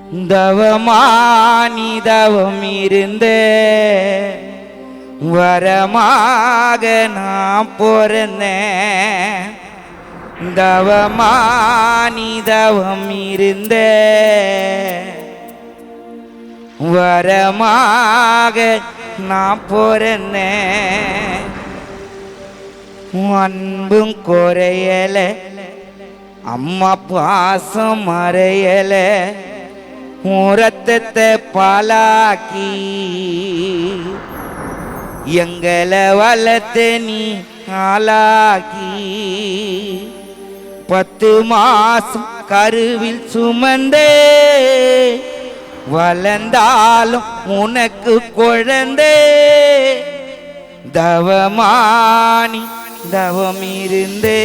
தவமானி தவம் இருந்தே வரமாக நான் பிறந்தேன். தவமானி தவம் இருந்தே வரமாக நான் பிறந்தேன். அன்பும் குறையல, அம்மா பாசம் மறையல, ரத்தத்தை பாலாக்கி எங்களை வளர்த்த நீ ஆளாக்கி 10 மாசம் கருவில் சுமந்தே வளர்ந்தாலும் உனக்கு குழந்தே. தவமானி தவம் இருந்தே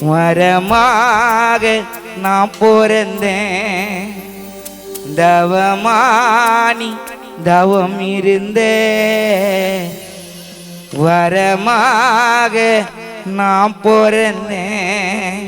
வரமாக நான் பிறந்தேன். தவமானி தவம் இருந்தே வரமாக நான் பிறந்தேன்.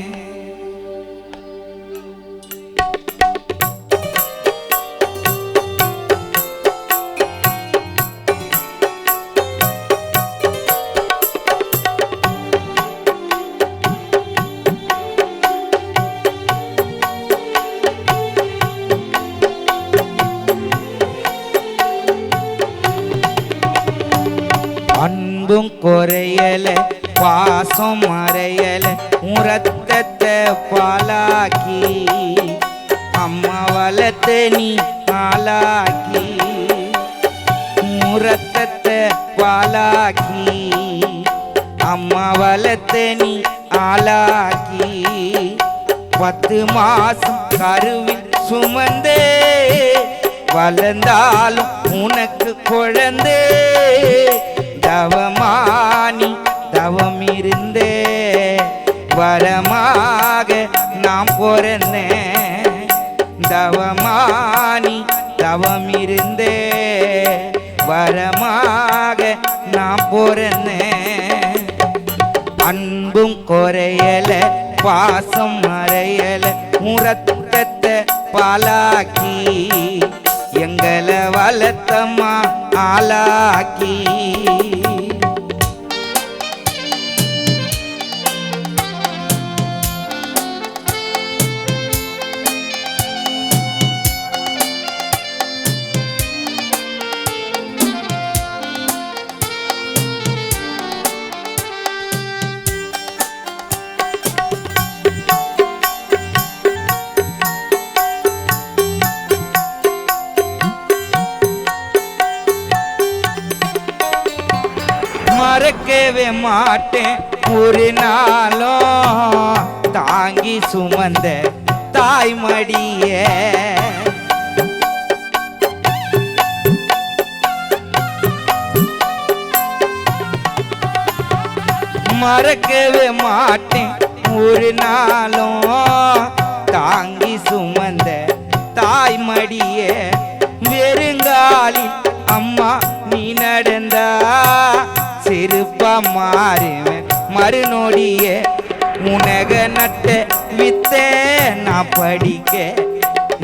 அன்பும் குறையல, பாசம் மறையல, ரத்தத்தை பாலாக்கி அம்மா வளர்த்த நீ ஆளாக்கி ரத்தத்தை பாலாக்கி அம்மா வளர்த்த நீ ஆளாக்கி 10 மாசம் கருவில் சுமந்தே வளர்ந்தாலும் உனக்கு குழந்தே. தவமானி தவம் இருந்தே வரமாக நாம் பிறந்தேன். தவமானி தவம் இருந்தே வரமாக நாம் பிறந்தேன். அன்பும் குறையல, பாசம் மறையல, ரத்தத்தை பாலாக்கி எங்களை வளர்த்தம்மா ஆளாக்கி. மறக்கவே மாட்டேன் ஒரு நாளும் தாங்கி சுமந்த தாய்மடிய. மறக்கவே மாட்டேன் ஒரு நாளும் தாங்கி சுமந்த தாய்மடிய. வெறுங்காலில் அம்மா நீ நடந்தா சிறுப்பா மாறுவேன் மறுநொடிய. உனக நட்ட வித்த நான் படிக்க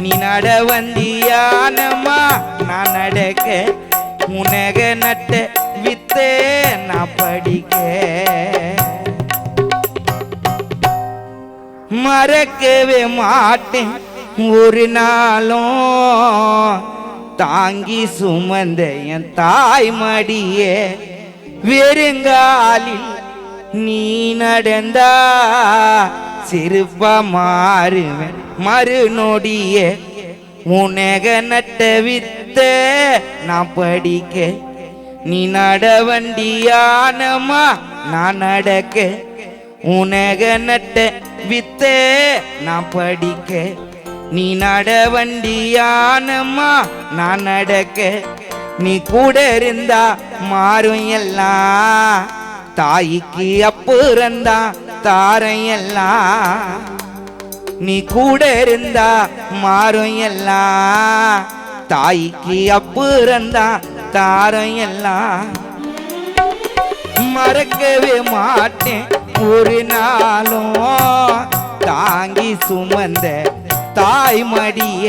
நீ நட வந்தியானம்மா நான் நடக்க. உனக நட்ட வித்த நான் படிக்க மறக்கவே மாட்டேன் ஒரு நாளும் தாங்கி சுமந்த என் தாய்மடியே. வெறுங்காலில் நீ நடந்தா சிறுப்பா மாறுவேன் மறுநொடிய. உனக நட்ட வித்த நான் படிக்க நீ நட வண்டியானம்மா நான் நடக்க. உனக நட்ட வித்த நான் படிக்க நீ நட வண்டியானம்மா நான் நடக்க. நீ கூட இருந்தா மாறும் எல்லாம், தாய்க்கு அப்புறந்தா தாரம் எல்லாம். நீ கூட இருந்தா மாறும் எல்லாம், தாய்க்கு அப்புறந்தா தாரம் எல்லாம். மறக்கவே மாட்டேன் ஒரு நாளும் தாங்கி சுமந்த தாய்மடிய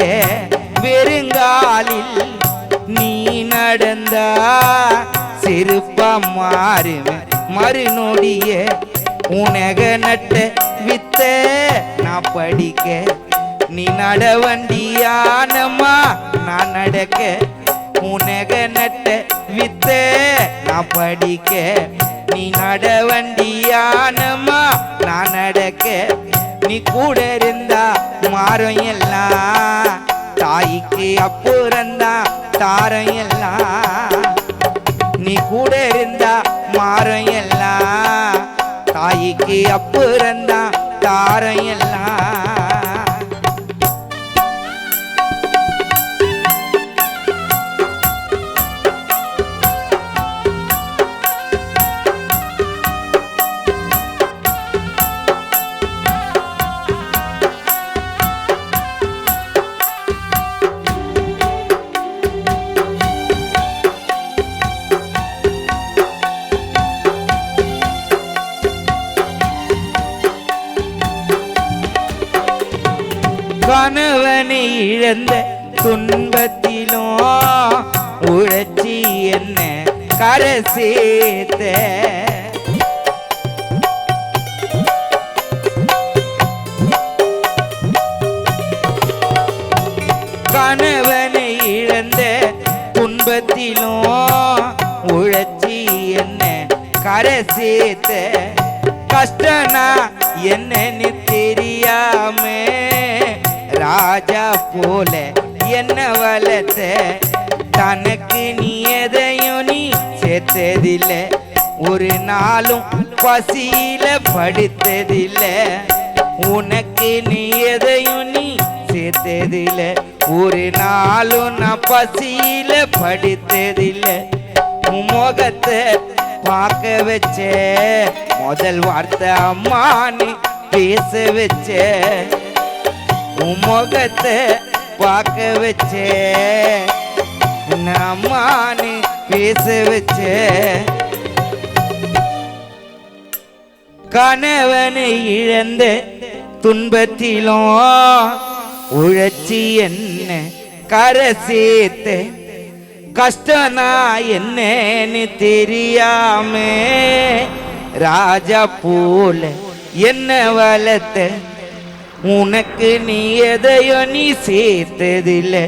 வெறுங்காலில் நீ நடந்தா செருப்பா மாறுவேன் மறுநொடிய உனக நட்ட வித்த நான் படிக்க நீ நடவண்டியானம்மா நான் நடக்க உனக நட்ட வித்த நான் படிக்க நீ நடவண்டியானம்மா நான் நடக்க நீ கூட இருந்தா மாறும் எல்லாம் தாய்க்கு அப்புறந்தான் தாரம் எல்லாம் நீ கூட இருந்தா மாறும் எல்லாம் தாய்க்கு அப்புறந்தான் தாரம் எல்லாம் கணவனை இழந்த துன்பத்திலும் உழைச்சி என்ன கரை சேர்த்த கணவனை இழந்த துன்பத்திலும் உழைச்சி என்ன கரை சேர்த்த கஷ்டனா என்னன்னு தெரியாம ராஜா போல என்ன வளர்த்த தனக்கு நீ எதையும் நீ சேர்த்ததில்ல ஒரு நாளும் பசியில படுத்ததில்ல உனக்கு நீ எதையும் நீ சேர்த்ததில்ல ஒரு நாளும் நான் பசியில படுத்ததில்ல உன் முகத்தை பார்க்க வச்ச முதல் வார்த்தை அம்மான்னு பேச வச்ச உன் முகத்தை பார்க்க வச்சே அம்மான்னு பேச வச்சே கணவனை இழந்த துன்பத்திலும் உழைச்சி என்ன கரை சேர்த்த கஷ்டனா என்னன்னு தெரியாம ராஜா போல என்ன வளர்த்த உனக்கு நீ எதையோ நீ சேர்த்ததில்லை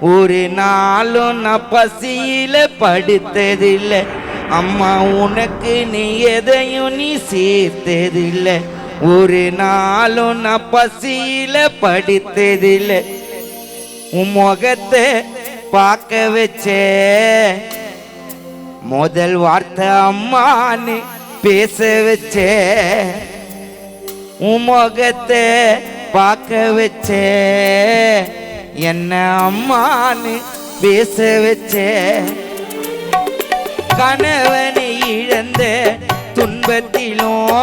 ஒரு நாளும் நான் பசியில படுத்ததில்லை அம்மா உனக்கு நீ எதையும் நீ சேர்த்ததில்லை ஒரு நாளும் நான் பசியில படுத்ததில்லை உன் முகத்தை பார்க்க வச்சே முதல் வார்த்தை அம்மான்னு பேச வச்சே உன் முகத்தை பார்க்க வச்சே என்ன அம்மான்னு பேச வச்சே கணவனை இழந்த துன்பத்திலும்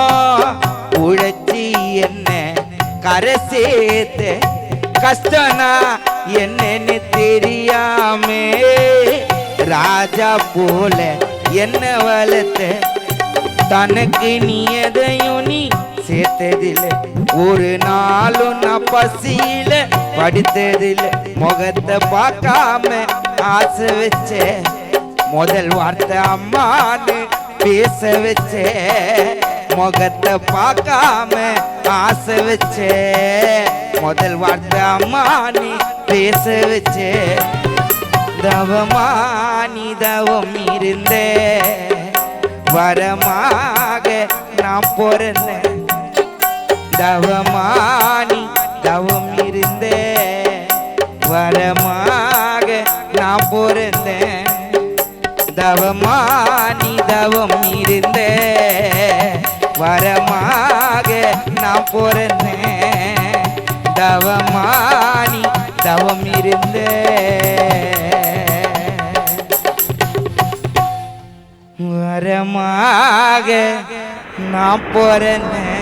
உழைச்சி என்ன கரை சேர்த்த கஷ்டனா என்னன்னு தெரியாமே ராஜா போல என்ன வளர்த்த தனக்கு நீ எதையும் நீ சேர்த்ததில்லை ஒரு நாளும் நான் பசியில படுத்ததில்லை முகத்தை பார்க்காம ஆசை வச்ச முதல் வார்த்தை அம்மான்னு பேச வச்ச முகத்தை பார்க்காம ஆசை வச்ச முதல் வார்த்தை அம்மான்னு பேச வச்ச தவமானி தவம் இருந்த வரமாக நான் பிறந்தேன் தவமானி தவம் இருந்த வரமாக நான் பிறந்தேன் தவமானி தவம் இருந்த வரமாக நான் பிறந்தேன் தவமானி தவம் இருந்த வரமாக நான் பிறந்தேன்